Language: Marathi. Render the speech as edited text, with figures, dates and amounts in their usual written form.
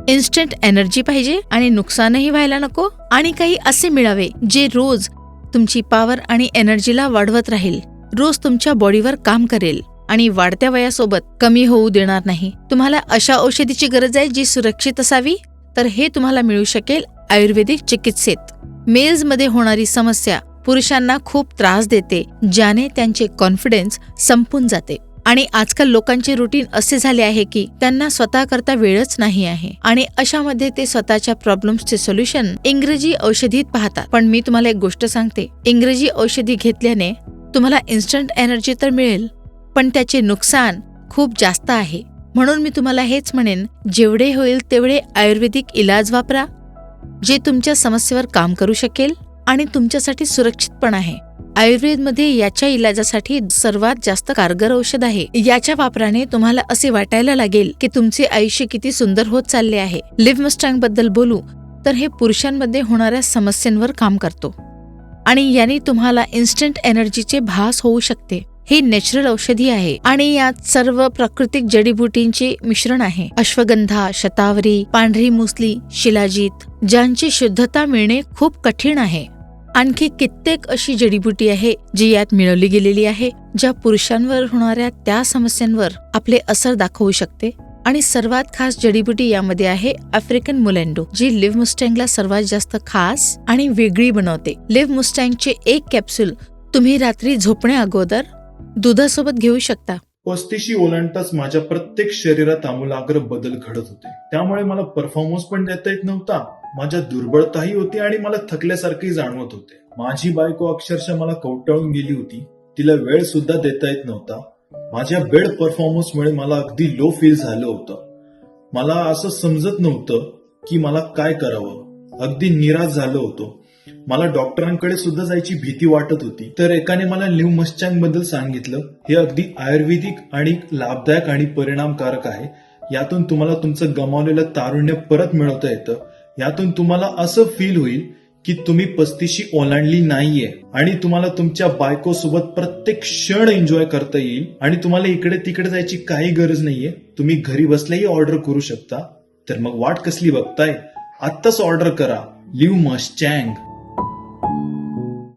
इन्स्टंट एनर्जी पाहिजे आणि नुकसानही व्हायला नको, आणि काही असे मिळावे जे रोज तुमची पॉवर आणि एनर्जीला वाढवत राहील, रोज तुमच्या बॉडीवर काम करेल आणि वाढत्या वयासोबत कमी होऊ देणार नाही. तुम्हाला अशा औषधीची गरज आहे जी सुरक्षित असावी, तर हे तुम्हाला मिळू शकेल आयुर्वेदिक चिकित्सेत. मेल्समध्ये होणारी समस्या पुरुषांना खूप त्रास देते, ज्याने त्यांचे कॉन्फिडन्स संपून जाते. आणि आजकाल लोकांचे रुटीन असे झाले आहे की त्यांना स्वतः करता वेळच नाही आहे, आणि अशामध्ये ते स्वतःच्या प्रॉब्लेम्सचे सोल्युशन इंग्रजी औषधीत पाहतात. पण मी तुम्हाला एक गोष्ट सांगते, इंग्रजी औषधी घेतल्याने तुम्हाला इन्स्टंट एनर्जी तर मिळेल, पण त्याचे नुकसान खूप जास्त आहे. म्हणून मी तुम्हाला हेच म्हणेन, जेवढे होईल तेवढे आयुर्वेदिक इलाज वापरा, जे तुमच्या समस्येवर काम करू शकेल आणि तुमच्यासाठी सुरक्षित पण आहे. आयुर्वेदमध्ये याच्या इलाजासाठी सर्वात जास्त कारगर औषध आहे. याच्या वापराने तुम्हाला असे वाटायला लागेल की तुमचे आयुष्य किती सुंदर होत चालले आहे. लिव्ह मस्टँग बद्दल बोलू तर हे पुरुषांमध्ये होणाऱ्या समस्यांवर काम करतो, आणि याने तुम्हाला इन्स्टंट एनर्जीचे भास होऊ शकते. ही नॅचरल औषधी आहे आणि यात सर्व प्राकृतिक जडीबुटींचे मिश्रण आहे. अश्वगंधा, शतावरी, पांढरी मुसली, शिलाजीत, ज्यांची शुद्धता मिळणे खूप कठीण आहे. आणखी कित्येक अशी जडीबुटी आहे जी यात मिळवली गेलेली आहे, ज्या पुरुषांवर होणाऱ्या त्या समस्यांवर आपले असर दाखवू शकते. आणि सर्वात खास जडीबुटी यामध्ये आहे आफ्रिकन मुलेंडो, जी लिव्ह मुस्टँगला सर्वात जास्त खास आणि वेगळी बनवते. लिव्ह मुस्टँगचे एक कॅप्सूल तुम्ही रात्री झोपण्या अगोदर दुधासोबत घेऊ शकता. 35 ओलांडताच माझ्या प्रत्येक शरीरात आमूलाग्र बदल घडत होते. त्यामुळे मला परफॉर्मन्स पण देता येत नव्हता, माझ्या दुर्बळताही होती आणि मला थकल्यासारखी जाणवत होते. माझी बायको अक्षरशः मला कवटाळून गेली होती, तिला वेळ सुद्धा देता येत नव्हता. माझ्या बेड परफॉर्मन्समुळे मला अगदी लो फील झालं होतं. मला असं समजत नव्हतं की मला काय करावं, अगदी निराश झालो होतो. मला डॉक्टरांकडे सुद्धा जायची भीती वाटत होती. तर एकाने मला लिव्ह मस्टँग बद्दल सांगितलं, हे अगदी आयुर्वेदिक आणि लाभदायक आणि परिणामकारक आहे. यातून तुम्हाला तुमचं गमावलेलं तारुण्य परत मिळवता येतं. यातून तुम्हाला असं फील होईल की तुम्ही 35 ओलांडली नाहीये, आणि तुम्हाला तुमच्या बायको सोबत प्रत्येक क्षण एन्जॉय करता येईल, आणि तुम्हाला इकडे तिकडे जायची काही गरज नाहीये. तुम्ही घरी बसल्याही ऑर्डर करू शकता. तर मग वाट कसली बघताय, आत्ताच ऑर्डर करा लिव्ह मस्टँग.